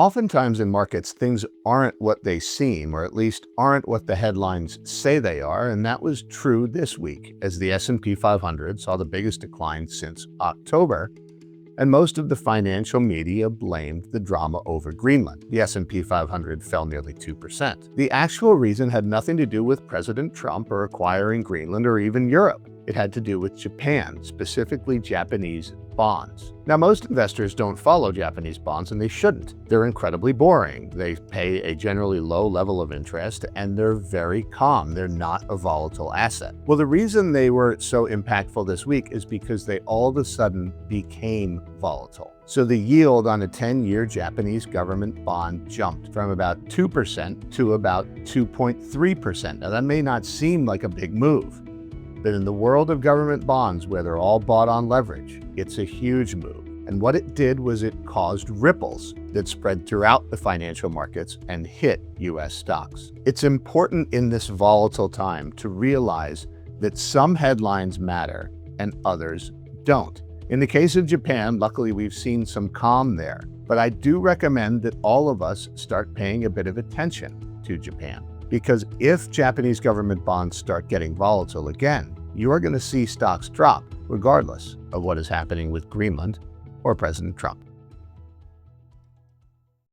Oftentimes in markets, things aren't what they seem, or at least aren't what the headlines say they are, and that was true this week as the S&P 500 saw the biggest decline since October, and most of the financial media blamed the drama over Greenland. The S&P 500 fell nearly 2%. The actual reason had nothing to do with President Trump or acquiring Greenland or even Europe. It had to do with Japan, specifically Japanese bonds. Now, most investors don't follow Japanese bonds, and they shouldn't. They're incredibly boring. They pay a generally low level of interest, and they're very calm. They're not a volatile asset. Well, the reason they were so impactful this week is because they all of a sudden became volatile. So the yield on a 10-year Japanese government bond jumped from about 2% to about 2.3%. Now, that may not seem like a big move, but in the world of government bonds, where they're all bought on leverage, it's a huge move. And what it did was it caused ripples that spread throughout the financial markets and hit U.S. stocks. It's important in this volatile time to realize that some headlines matter and others don't. In the case of Japan, luckily we've seen some calm there, but I do recommend that all of us start paying a bit of attention to Japan. Because if Japanese government bonds start getting volatile again, you are going to see stocks drop regardless of what is happening with Greenland or President Trump.